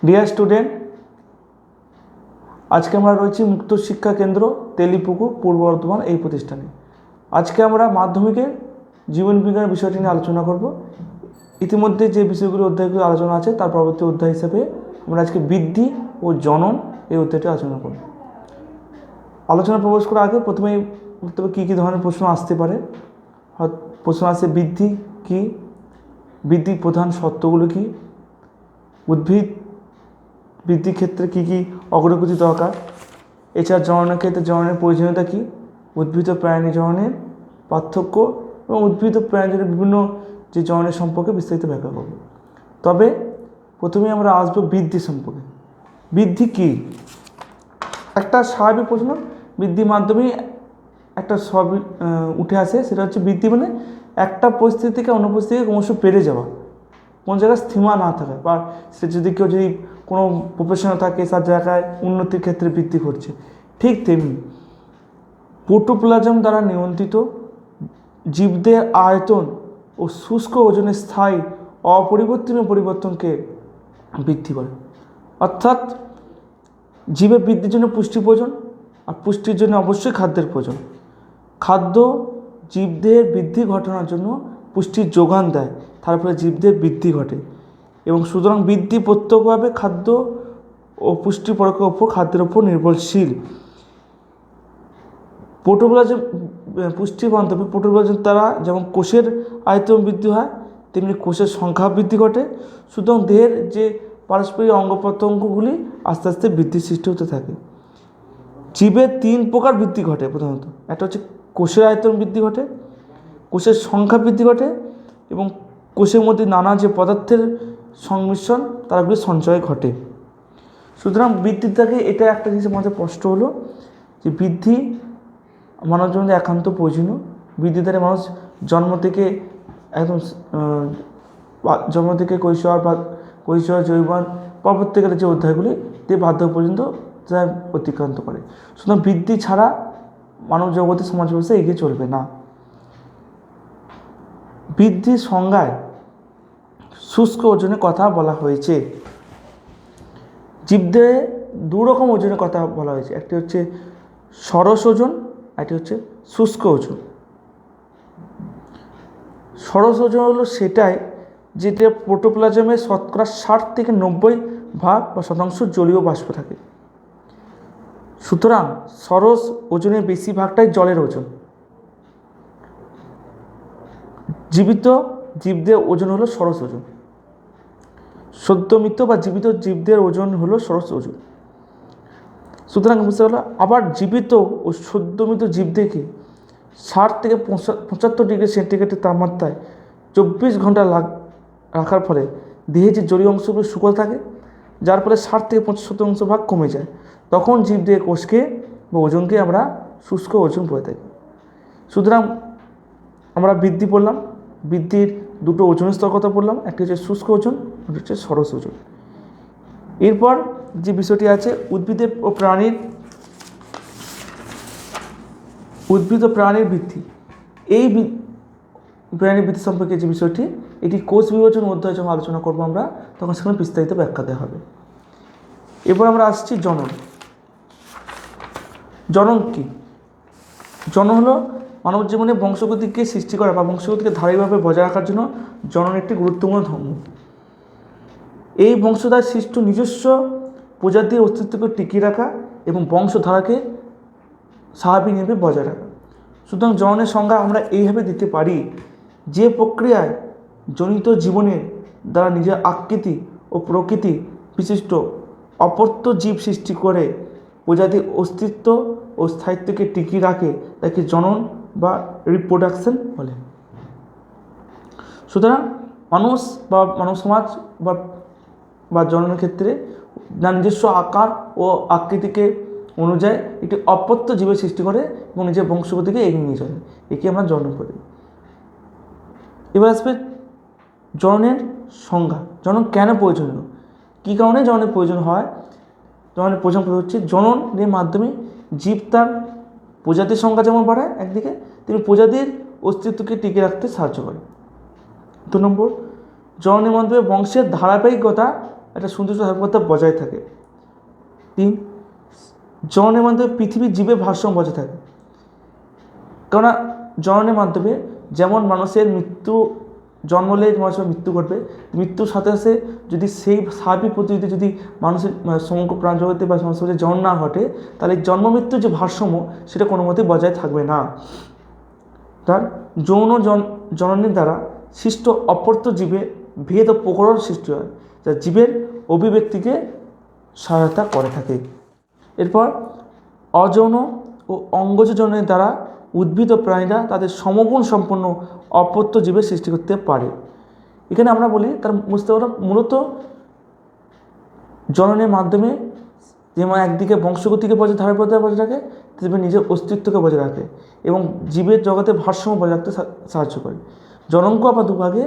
Dear student, আজকে আমরা রয়েছি মুক্ত শিক্ষা কেন্দ্র তেলিপুকুর পূর্ব বর্ধমান এই প্রতিষ্ঠানে। আজকে আমরা মাধ্যমিকের জীবন বিজ্ঞান বিষয়টি নিয়ে আলোচনা করব। ইতিমধ্যে যে বিষয়গুলো অধ্যায়গুলো আলোচনা আছে তার পরবর্তী অধ্যায় হিসেবে আমরা আজকে বৃদ্ধি ও জনন এই অধ্যায়টি আলোচনা করব। আলোচনা প্রবেশ করার আগে প্রথমেই বলতে হবে কী কী ধরনের প্রশ্ন আসতে পারে। প্রশ্ন আসে বৃদ্ধি কী, বৃদ্ধির প্রধান শর্তগুলো কী, উদ্ভিদ বৃদ্ধির ক্ষেত্রে কী কী অগ্রগতি দরকার, এছাড়া জননের ক্ষেত্রে জননের প্রয়োজনীয়তা কী, উদ্ভিদ ও প্রাণী জননের পার্থক্য এবং উদ্ভিদ ও প্রাণীজনের বিভিন্ন যে জননের সম্পর্কে বিস্তারিত ব্যাখ্যা করব। তবে প্রথমে আমরা আসবো বৃদ্ধি সম্পর্কে। বৃদ্ধি কী? একটা স্বাভাবিক প্রশ্ন, বৃদ্ধির মাধ্যমেই একটা সব উঠে আসে। সেটা হচ্ছে বৃদ্ধি মানে একটা পরিস্থিতি থেকে অন্য পরিস্থিতিকে ক্রমশ বেড়ে যাওয়া, কোন জায়গায় সীমা না থাকে, বা সে যদি কেউ যদি কোনো প্রফেশনে থাকে তার জায়গায় উন্নতির ক্ষেত্রে বৃদ্ধি করছে। ঠিক তেমনি প্রোটোপ্লাজম দ্বারা নিয়ন্ত্রিত জীবদের আয়তন ও শুষ্ক ওজনের স্থায়ী অপরিবর্তনীয় পরিবর্তনকে বৃদ্ধি বলে। অর্থাৎ জীবের বৃদ্ধির জন্য পুষ্টি প্রয়োজন, আর পুষ্টির জন্য অবশ্যই খাদ্যের প্রয়োজন। খাদ্য জীবদের বৃদ্ধি ঘটানোর জন্য পুষ্টির যোগান দেয়, তার ফলে জীবদের বৃদ্ধি ঘটে, এবং সুতরাং বৃদ্ধি প্রত্যক্ষভাবে খাদ্য ও পুষ্টি পরকের ওপর খাদ্যের ওপর নির্ভরশীল। প্রোটোপ্লাজম পুষ্টির মাধ্যমে প্রোটোপ্লাজম দ্বারা যেমন কোষের আয়তন বৃদ্ধি হয়, তেমনি কোষের সংখ্যা বৃদ্ধি ঘটে। সুতরাং দেহের যে পারস্পরিক অঙ্গ প্রত্যঙ্গগুলি আস্তে আস্তে বৃদ্ধি সৃষ্টি হতে থাকে। জীবের তিন প্রকার বৃদ্ধি ঘটে প্রধানত। একটা হচ্ছে কোষের আয়তন বৃদ্ধি ঘটে, কোষের সংখ্যা বৃদ্ধি ঘটে, এবং কোষের মধ্যে নানা যে পদার্থের সংমিশ্রণ তারগুলি সঞ্চয় ঘটে। সুতরাং বৃদ্ধির থেকে এটা একটা জিনিস আমাদের স্পষ্ট হলো যে বৃদ্ধি মানব জীবনে একান্ত প্রয়োজনীয়। বৃদ্ধির দ্বারা মানুষ জন্ম থেকে কৈশোর যৌবন পরবর্তীকালে যে অধ্যায়গুলি তে বার্ধক্য পর্যন্ত তা অতিক্রান্ত করে। সুতরাং বৃদ্ধি ছাড়া মানব জগতে সমাজ ব্যবস্থা এগিয়ে চলবে না। বৃদ্ধির সংজ্ঞায় শুষ্ক ওজনের কথা বলা হয়েছে। জীবদেহে দু রকম ওজনের কথা বলা হয়েছে, একটি হচ্ছে সরস ওজন, একটি হচ্ছে শুষ্ক ওজন। সরস ওজন হলো সেটাই যেটা প্রোটোপ্লাজমে শতকরা 60 থেকে 90% জলীয় বাষ্প থাকে। সুতরাং সরস ওজনের বেশিরভাগটাই জলের ওজন। জীবিত জীবদের ওজন হলো সরস ওজন। সদ্যমৃত বা জীবিত জীবদের ওজন হলো সরস ওজন। সুতরাং বুঝতে পারলো। আবার জীবিত ও সদ্যমৃত জীবদেরকে 60 থেকে 75 ডিগ্রি সেন্টিগ্রেডের তাপমাত্রায় 24 ঘন্টা রাখার ফলে দেহে যে জলীয় অংশগুলো শুকনো থাকে, যার ফলে 60 থেকে 75% ভাগ কমে যায়। তখন জীবদেহের কোষকে বা ওজনকে আমরা শুষ্ক ওজন বলে থাকি। সুতরাং আমরা বৃদ্ধি পড়লাম, বৃদ্ধির দুটো ওজনের স্তর কথা বললাম, একটি হচ্ছে শুষ্ক ওজন, একটি হচ্ছে সরস ওজন। এরপর যে বিষয়টি আছে উদ্ভিদ ও প্রাণীর বৃদ্ধি। এই প্রাণীর বৃদ্ধি সম্পর্কে যে বিষয়টি, এটি কোষ বিভাজন অধ্যায় যখন আলোচনা করবো আমরা, তখন সেখানে বিস্তারিত ব্যাখ্যা দেওয়া হবে। এরপর আমরা আসছি জনন। জনন কি? জনন হলো মানব জীবনে বংশগতিকে সৃষ্টি করা বা বংশগতিকে ধারাবাহিকভাবে বজায় রাখার জন্য জনন একটি গুরুত্বপূর্ণ ধর্ম। এই বংশধার সৃষ্ট নিজস্ব প্রজাতির অস্তিত্বকে টিকিয়ে রাখা এবং বংশধারাকে স্বাভাবিকভাবে বজায় রাখা। সুতরাং জননের সংজ্ঞা আমরা এইভাবে দিতে পারি, যে প্রক্রিয়ায় জনিত জীবনের দ্বারা নিজের আকৃতি ও প্রকৃতি বিশিষ্ট অপত্য জীব সৃষ্টি করে প্রজাতির অস্তিত্ব ও স্থায়িত্বকে টিকিয়ে রাখে, তাকে জনন বা রিপ্রোডাকশন বলে। সুতরাং মানুষ বা মানব সমাজ বা জননের ক্ষেত্রে নিজস্ব আকার ও আকৃতিকে অনুযায়ী একটি অপত্য জীবের সৃষ্টি করে এবং নিজের বংশগতিকে এগিয়ে নিয়ে চলে, একে আমরা জনন করি। এবার আসবে জননের সংজ্ঞা। জনন কেন প্রয়োজনীয়, কী কারণে জননের প্রয়োজন হয়? জননের প্রয়োজন হচ্ছে জননের মাধ্যমে জীব তার প্রজাতির সংখ্যা যেমন বাড়ায় একদিকে, তেমনি প্রজাতির অস্তিত্বকে টিকিয়ে রাখতে সাহায্য করে। 2 নম্বর, জননের মাধ্যমে বংশের ধারাবাহিকতা একটা সুনির্দিষ্ট ধারণকর্তা বজায় থাকে। 3, জননের মাধ্যমে পৃথিবীর জীবের ভারসাম্য বজায় থাকে। কেননা জননের মাধ্যমে যেমন মানুষের জন্ম হলে মানুষের মৃত্যু ঘটবে, মৃত্যুর সাথে সাথে যদি সেই স্বাভাবিক পদ্ধতিতে যদি মানুষের সমগ্র প্রাণ জগতে বা মানুষের জন্ম না ঘটে, তাহলে জন্ম মৃত্যুর যে ভারসাম্য সেটা কোনো মতেই বজায় থাকবে না। তার যৌন জননের দ্বারা সৃষ্ট অপত্য জীবে ভেদ ও প্রকরণ সৃষ্টি হয়, যা জীবের অভিব্যক্তিকে সহায়তা করে থাকে। এরপর অযৌন ও অঙ্গজ জননের দ্বারা উদ্ভিদ ও প্রাণীরা তাদের সমগুণ সম্পন্ন অপত্য জীবের সৃষ্টি করতে পারে। এখানে আমরা বলি তার বুঝতে পারো মূলত জননের মাধ্যমে যেমন একদিকে বংশগতিকে বজায় রাখে, তেমনি নিজের অস্তিত্বকে বজায় রাখে এবং জীবের জগতে ভারসাম্য বজায় রাখতে সাহায্য করে। জননকে আবার দুভাগে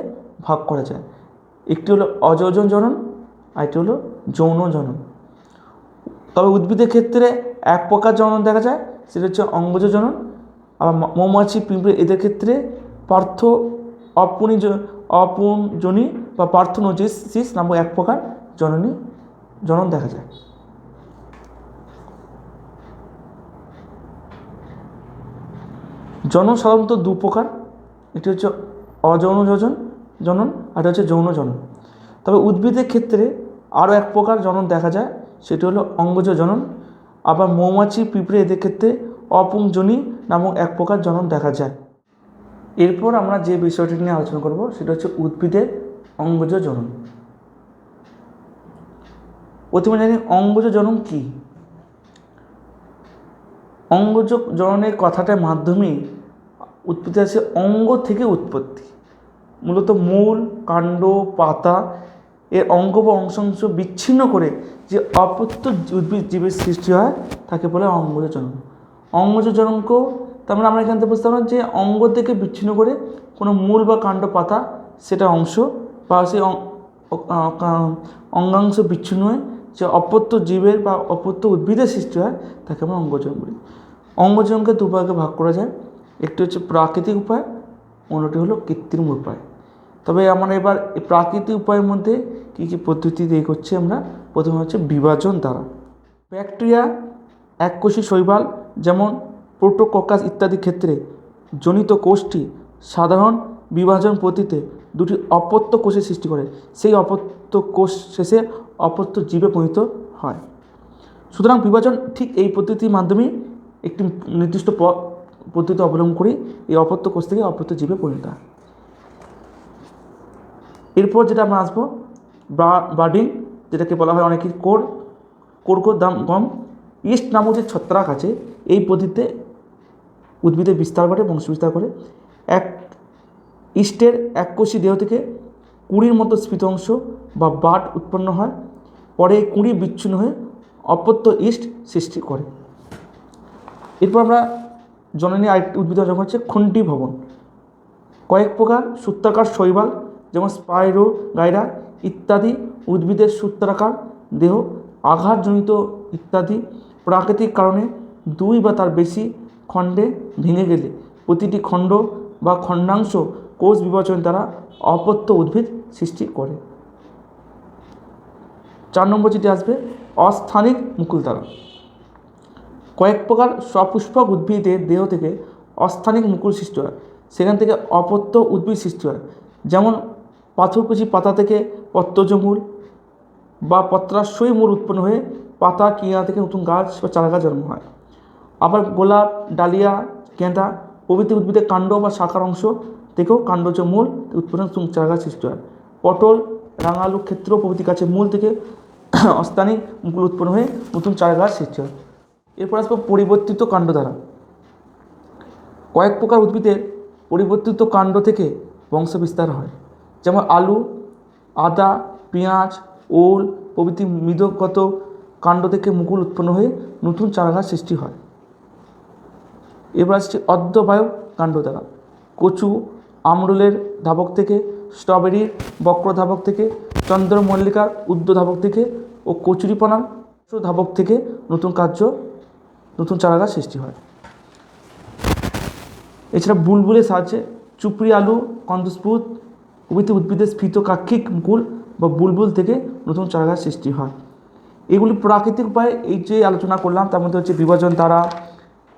ভাগ করা যায়, একটি হলো অযৌন জনন, আরেকটি হলো যৌন জনন। তবে উদ্ভিদের ক্ষেত্রে এক প্রকার জনন দেখা যায়, সেটা হচ্ছে অঙ্গজ জনন। আবার মৌমাছি, পিঁপড়ে এদের ক্ষেত্রে অপুঞ্জনী বা পার্থেনোজেনেসিস নামক এক প্রকার জনন দেখা যায়। জনন সাধারণত দু প্রকার, এটি হচ্ছে অযৌন জনন আর হচ্ছে যৌন জনন। তবে উদ্ভিদের ক্ষেত্রে আরও এক প্রকার জনন দেখা যায়, সেটি হলো অঙ্গজ জনন। আবার মৌমাছি, পিঁপড়ে এদের ক্ষেত্রে অপুঞ্জনী নামক এক প্রকার জনন দেখা যায়। এরপর আমরা যে বিষয়টি নিয়ে আলোচনা করব সেটা হচ্ছে উদ্ভিদের অঙ্গজ জনন। প্রথমে জানি অঙ্গজ জনন কী। অঙ্গজ জননের কথাটার মাধ্যমে উৎপত্তি আছে অঙ্গ থেকে উৎপত্তি। মূলত মূল, কাণ্ড, পাতা এর অঙ্গ বা অংশাংশ বিচ্ছিন্ন করে যে অপত্য উদ্ভিদ জীবের সৃষ্টি হয় তাকে বলে অঙ্গজ জনন। অঙ্গজ জননকেও তার মানে আমরা এখান থেকে বুঝতে পারলাম যে অঙ্গ থেকে বিচ্ছিন্ন করে কোনো মূল বা কাণ্ড, পাতা সেটা অংশ বা সেই অঙ্গাংশ বিচ্ছিন্ন হয়ে যে অপত্য জীবের বা অপত্য উদ্ভিদের সৃষ্টি হয় তাকে আমরা অঙ্গজনন বলি। অঙ্গজননকে দুভাগে ভাগ করা যায়, একটি হচ্ছে প্রাকৃতিক উপায়, অন্যটি হলো কৃত্রিম উপায়। তবে আমরা এবার এই প্রাকৃতিক উপায়ের মধ্যে কী কী পদ্ধতি দিয়ে করছি আমরা। প্রথমে হচ্ছে বিভাজন দ্বারা। ব্যাকটেরিয়া, এককোষী শৈবাল যেমন প্রোটোককাস ইত্যাদি ক্ষেত্রে জনিত কোষটি সাধারণ বিভাজন পদ্ধতিতে দুটি অপত্য কোষের সৃষ্টি করে, সেই অপত্য কোষ শেষে অপত্য জীবে পরিণত হয়। সুতরাং বিভাজন ঠিক এই পদ্ধতির মাধ্যমেই একটি নির্দিষ্ট পদ্ধতি অবলম্বন করে এই অপত্য কোষ থেকে অপত্য জীবে পরিণত হয়। এরপর যেটা আমরা আসবো বার্ডিং, যেটাকে বলা হয় অনেকের গম। ইস্ট নামক যে ছত্রাক আছে এই পদ্ধতিতে উদ্ভিদের বিস্তার ঘটে, বংশ বিস্তার করে। ইস্টের এককোষী দেহ থেকে কুঁড়ির মতো স্ফীত অংশ বা বাট উৎপন্ন হয়, পরে এই কুঁড়ি বিচ্ছিন্ন হয়ে অপত্য ইস্ট সৃষ্টি করে। এরপর আমরা জননী আরেকটি উদ্ভিদ যখন হচ্ছে খুন্টি ভবন। কয়েক প্রকার সূত্রাকার শৈবাল যেমন স্পাইরোগাইরা ইত্যাদি উদ্ভিদের সূত্রাকার দেহ আঘাতজনিত ইত্যাদি প্রাকৃতিক কারণে দুই বা তার বেশি খণ্ডে ভেঙে গেলে প্রতিটি খণ্ড বা খণ্ডাংশ কোষ বিভাজন দ্বারা অপত্য উদ্ভিদ সৃষ্টি করে। 4 নম্বর যেটি আসবে অস্থানিক মুকুল দ্বারা। কয়েক প্রকার সপুষ্পক উদ্ভিদের দেহ থেকে অস্থানিক মুকুল সৃষ্টি হয়, সেখান থেকে অপত্য উদ্ভিদ সৃষ্টি হয়। যেমন পাথরকুচি পাতা থেকে পত্রজ মূল বা পত্রাশয়ী মূল উৎপন্ন হয়ে পাতা কিনা থেকে নতুন গাছ বা চারা গাছ জন্ম হয়। আবার গোলাপ, ডালিয়া, গেঁদা প্রভৃতি উদ্ভিদের কাণ্ড বা শাখার অংশ থেকেও কাণ্ডজ মূল উৎপন্ন নতুন চারা গাছ সৃষ্টি হয়। পটল, রাঙালু, ক্ষেত্র প্রভৃতি গাছের মূল থেকে অস্থানিক মুকুল উৎপন্ন হয়ে নতুন চারা গাছ সৃষ্টি হয়। এরপর আসবো পরিবর্তিত কাণ্ড দ্বারা। কয়েক প্রকার উদ্ভিদের পরিবর্তিত কাণ্ড থেকে বংশ বিস্তার হয়, যেমন আলু, আদা, পেঁয়াজ, ওল প্রভৃতি মৃদগত কাণ্ড থেকে মুকুল উৎপন্ন হয়ে নতুন চারাগাছ সৃষ্টি হয়। এবার আসছে অর্ধবায়ু কাণ্ড দ্বারা। কচু, আমরুলের ধাবক থেকে, স্ট্রবেরির বক্র ধাবক থেকে, চন্দ্রমল্লিকার উর্ধ্ব ধাবক থেকে ও কচুরিপানার ধাবক থেকে নতুন চারাগাছ সৃষ্টি হয়। এছাড়া বুলবুলের সাহায্যে চুপড়ি, আলু, কন্দস্পুত প্রভৃতি উদ্ভিদের স্ফীত কাক্ষিক মুকুল বা বুলবুল থেকে নতুন চারাগাছ সৃষ্টি হয়। এগুলি প্রাকৃতিক উপায়ে এই যে আলোচনা করলাম তার মধ্যে হচ্ছে বিভাজন দ্বারা,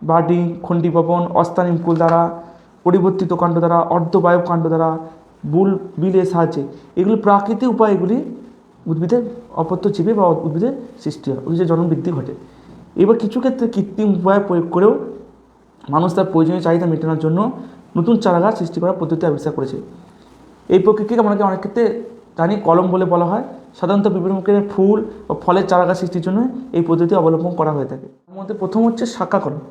বার্ডিং, খণ্ডীভবন, অস্থানিমকুল দ্বারা, পরিবর্তিত কাণ্ড দ্বারা, অর্ধবায়ব কাণ্ড দ্বারা, বিলের সাহায্যে, এগুলি প্রাকৃতিক উপায়, এগুলি উদ্ভিদের অপত্যজীবী বা উদ্ভিদের সৃষ্টি হয়, উদ্ভিদের জন্ম বৃদ্ধি ঘটে। এবার কিছু ক্ষেত্রে কৃত্রিম উপায় প্রয়োগ করেও মানুষ তার প্রয়োজনীয় চাহিদা মেটানোর জন্য নতুন চারাগাছ সৃষ্টি করার পদ্ধতি আবিষ্কার করেছে। এই প্রক্রিয়াকে আমাকে অনেক ক্ষেত্রে জানি কলম বলে বলা হয়। সাধারণত বিভিন্ন প্রকারের ফুল ও ফলের চারাগাছ সৃষ্টির জন্য এই পদ্ধতি অবলম্বন করা হয়ে থাকে। তার মধ্যে প্রথম হচ্ছে শাখা কলম।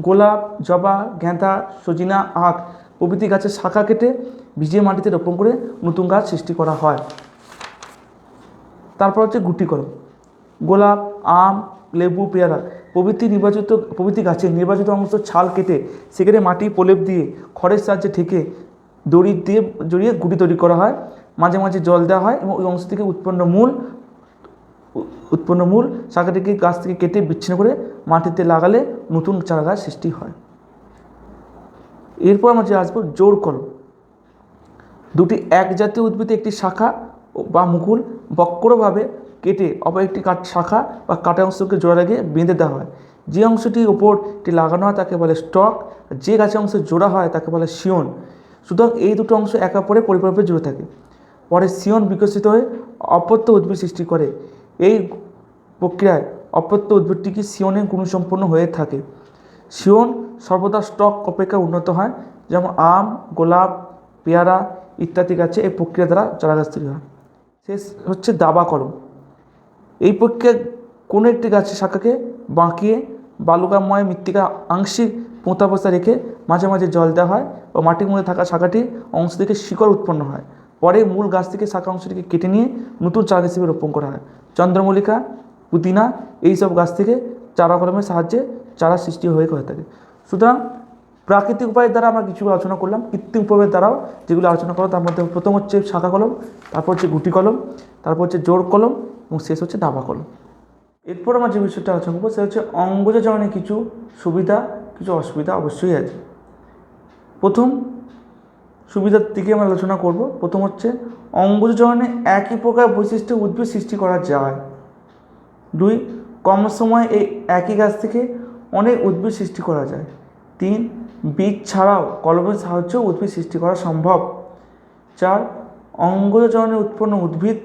গোলাপ, জবা, গেঁদা, সজিনা, আখ প্রভৃতি গাছের শাখা কেটে ভিজিয়ে মাটিতে রোপণ করে নতুন গাছ সৃষ্টি করা হয়। তারপর হচ্ছে গুটি কলম। গোলাপ, আম, লেবু, পেয়ারা প্রভৃতি গাছের নির্বাচিত অংশ ছাল কেটে সেখানে মাটি প্রলেপ দিয়ে খড়ের সাহায্যে ঠেকে দড়ি দিয়ে জড়িয়ে গুটি তৈরি করা হয়। মাঝে মাঝে জল দেওয়া হয় এবং ওই অংশ থেকে উৎপন্ন মূল শাখাটিকে গাছ থেকে কেটে বিচ্ছিন্ন করে মাটিতে লাগালে নতুন চারাগাছ সৃষ্টি হয়। এরপর আমরা যে আসবো জোড় কলম। দুটি এক জাতীয় উদ্ভিদে একটি শাখা বা মুকুল বক্রভাবে কেটে অপর একটি শাখা বা কাটা অংশকে জোড়া লাগিয়ে বেঁধে দেওয়া হয়। যে অংশটির ওপরটি লাগানো হয় তাকে বলে স্টক, যে গাছের অংশ জোড়া হয় তাকে বলে শিয়ন। সুতরাং এই দুটো অংশ একে অপরে পরিপূর্ণভাবে জুড়ে থাকে। পরে শিয়ন বিকশিত হয়ে অপত্য উদ্ভিদ সৃষ্টি করে। এই প্রক্রিয়ায় অপত্য উদ্ভিদটিকে শিয়নের গুণসম্পন্ন হয়ে থাকে। শিয়ন সর্বদা স্টক অপেক্ষা উন্নত হয়, যেমন আম, গোলাপ, পেয়ারা ইত্যাদি গাছে এই প্রক্রিয়া দ্বারা চারাগাছ তৈরি হয়। শেষ হচ্ছে দাবা কলম। এই প্রক্রিয়ায় কোনো একটি গাছের শাখাকে বাঁকিয়ে বালুকাময় মৃত্তিকা আংশিক পোঁতাবস্থা রেখে মাঝে মাঝে জল দেওয়া হয় ও মাটির মধ্যে থাকা শাখাটি অংশ থেকে শিকড় উৎপন্ন হয়। পরে মূল গাছ থেকে শাখা অংশটিকে কেটে নিয়ে নতুন চারা হিসেবে রোপণ করা হয়। চন্দ্রমল্লিকা, পুদিনা এইসব গাছ থেকে চারা কলমের সাহায্যে চারা সৃষ্টি হয়ে থাকে। সুতরাং প্রাকৃতিক উপায়ের দ্বারা আমরা কিছু আলোচনা করলাম, কৃত্রিম উপায়ের দ্বারাও যেগুলো আলোচনা করলাম তার মধ্যে প্রথম হচ্ছে শাখা কলম, তারপর হচ্ছে গুটি কলম, তারপর হচ্ছে জোড় কলম এবং শেষ হচ্ছে দাবা কলম। এরপর আমরা যে বিষয়টা আলোচনা করবো সেটা হচ্ছে অঙ্গজজননে কিছু সুবিধা কিছু অসুবিধা অবশ্যই আছে। প্রথম সুবিধার দিকে আমরা আলোচনা করব। প্রথম হচ্ছে অঙ্গজজননে একই প্রকার বৈশিষ্ট্য উদ্ভিদ সৃষ্টি করা যায়। 2, কম সময়ে এই একই গাছ থেকে অনেক উদ্ভিদ সৃষ্টি করা যায়। 3, বীজ ছাড়াও কলমের সাহায্যেও উদ্ভিদ সৃষ্টি করা সম্ভব। 4, অঙ্গজজনে উৎপন্ন উদ্ভিদ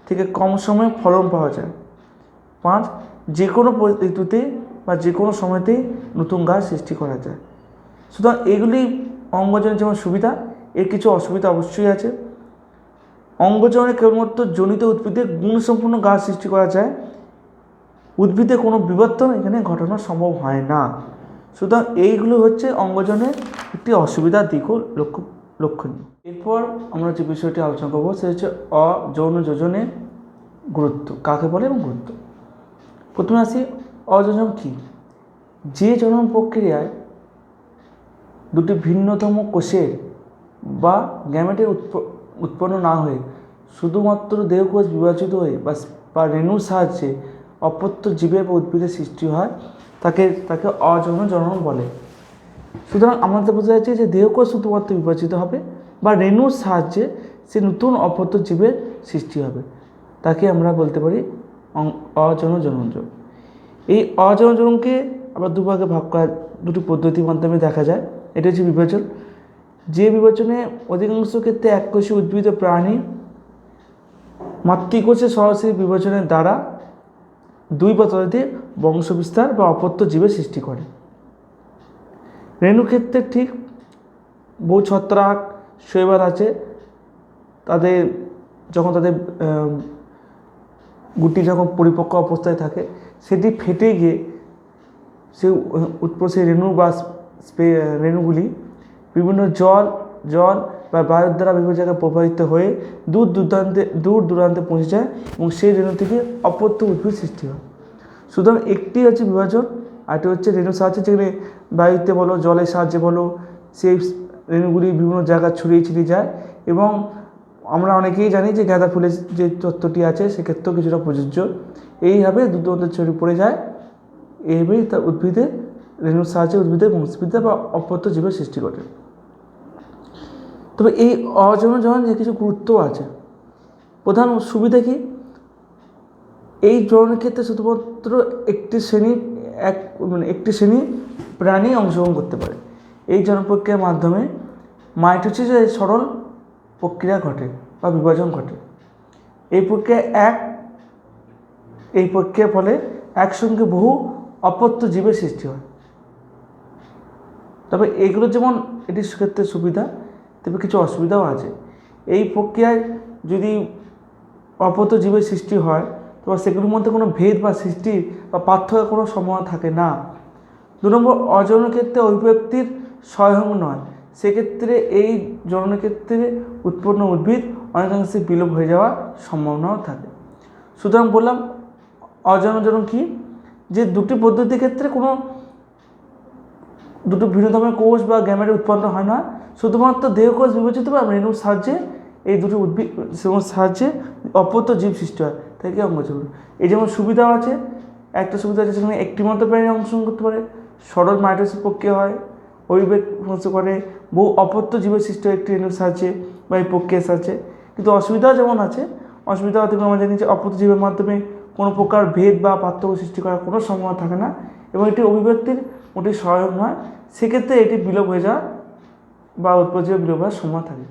থেকে কম সময়ে ফলন পাওয়া যায়। 5, যে কোনো ঋতুতে বা যে কোনো সময়তেই নতুন গাছ সৃষ্টি করা যায়। সুতরাং এগুলি অঙ্গজনের যেমন সুবিধা, এর কিছু অসুবিধা অবশ্যই আছে। অঙ্গজনে কেবলমাত্র জনিত উদ্ভিদে গুণসম্পন্ন গাছ সৃষ্টি করা যায়, উদ্ভিদে কোনো বিবর্তন এখানে ঘটানো সম্ভব হয় না। সুতরাং এইগুলো হচ্ছে অঙ্গজনের একটি অসুবিধার দিকও লক্ষণীয়। এরপর আমরা যে বিষয়টি আলোচনা করবো সেটা হচ্ছে অযৌন যোজনের গুরুত্ব, কাকে বলে এবং গুরুত্ব। প্রথমে আসি অযোজন কী। যে জনন প্রক্রিয়ায় দুটি ভিন্নতম কোষের বা গ্যামেটের উৎপন্ন না হয়ে শুধুমাত্র দেহকোষ বিভাজিত হয়ে বা রেণুর সাহায্যে অপত্য জীবের বা উদ্ভিদের সৃষ্টি হয় তাকে অযৌন জনন বলে। সুতরাং আমাদের বোঝা যাচ্ছে যে দেহকোষ শুধুমাত্র বিভাজিত হবে বা রেণুর সাহায্যে সে নতুন অপত্য জীবের সৃষ্টি হবে, তাকে আমরা বলতে পারি অযৌন জনন। এই অযৌন জননকে আবার দুভাগে ভাগ করা দুটি পদ্ধতির মাধ্যমে দেখা যায়। এটা হচ্ছে বিভাজন। যে বিভাজনে অধিকাংশ ক্ষেত্রে এককোষী উদ্ভিদ ও প্রাণী মাতৃকোষে সরাসরি বিভাজনের দ্বারা দুই বা ততোধিক বংশবিস্তার বা অপত্য জীবের সৃষ্টি করে। রেণুক্ষেত্রে ঠিক বহু ছত্রাক শৈবাল আছে, তাদের গুটি যখন পরিপক্ক অবস্থায় থাকে সেটি ফেটে গিয়ে সেই রেণু বা রেণুগুলি বিভিন্ন জল বা বায়ুর দ্বারা বিভিন্ন জায়গায় প্রবাহিত হয়ে দূর দূরান্তে পৌঁছে যায় এবং সেই রেণু থেকে অপত্য উদ্ভিদ সৃষ্টি হয়। সুতরাং একটি হচ্ছে বিভাজন, আরেকটি হচ্ছে রেণুর সাহায্যে, যেখানে বায়ুতে বলো জলের সাহায্যে বলো সেই রেণুগুলি বিভিন্ন জায়গায় ছড়িয়ে ছিটিয়ে যায়। এবং আমরা অনেকেই জানি যে গাঁদা ফুলের যে তত্ত্বটি আছে সেক্ষেত্রেও কিছুটা প্রযোজ্য। এইভাবে দুটো ছড়িয়ে পড়ে যায়, এইভাবেই তার উদ্ভিদের রেণুর সাহায্যে উদ্ভিদের বংশবৃদ্ধি বা অপত্য জীবের সৃষ্টি ঘটে। তবে এই অযৌন জননের কিছু গুরুত্ব আছে। প্রধান সুবিধা কি, এই জননের ক্ষেত্রে শুধুমাত্র একটি শ্রেণী প্রাণী অংশগ্রহণ করতে পারে। এই জন প্রক্রিয়ার মাধ্যমে মাইটোসিসের সরল প্রক্রিয়া ঘটে বা বিভাজন ঘটে। এই প্রক্রিয়ার ফলে একসঙ্গে বহু অপত্য জীবের সৃষ্টি হয়। তবে এগুলো যেমন এটির ক্ষেত্রে সুবিধা, তবে কিছু অসুবিধাও আছে। এই প্রক্রিয়ায় যদি অপত্য জীবের সৃষ্টি হয়, তবে সেগুলোর মধ্যে কোনো ভেদ বা সৃষ্টি বা পার্থক্যের কোনো সম্ভাবনা থাকে না। 2 নম্বর, অজননের ক্ষেত্রে অভিব্যক্তির স্বয়ং নয়, সেক্ষেত্রে এই জননের ক্ষেত্রে উৎপন্ন উদ্ভিদ অনেকাংশে বিলোপ হয়ে যাওয়ার সম্ভাবনাও থাকে। সুতরাং বললাম অজনন কি, যে দুটি পদ্ধতির ক্ষেত্রে কোনো দুটো ভিন্ন ধরনের কোষ বা গ্যামেট উৎপন্ন হয় না, শুধুমাত্র দেহকোষ বিভাজিত বা রেণুর সাহায্যে এই দুটো উদ্ভিদ সাহায্যে অপত্য জীব সৃষ্টি হয়, থেকে অঙ্গজ। এই যেমন সুবিধাও আছে, একটা সুবিধা আছে সেখানে একটি মাত্র প্রাণী অংশগ্রহণ করতে পারে, সরল মাইটোসিস প্রক্রিয়া হয়, অভিবেগ করে বহু অপত্য জীবের সৃষ্টি হয় একটি রেণুর সাহায্যে বা এই প্রক্রিয়ার সাহায্যে। কিন্তু অসুবিধাও যেমন আছে, অসুবিধা হতে আমরা জানি যে অপত্য জীবের মাধ্যমে কোনো প্রকার ভেদ বা পার্থক্য সৃষ্টি করার কোনো সম্ভাবনা থাকে না, এবং এটি অভিব্যক্তির মোটেই সহায়ক নয়, সেক্ষেত্রে এটি বিলোপ হয়ে যাওয়া বা উৎপত্তি বিলোপ হওয়ার সম্ভাবনা থাকে।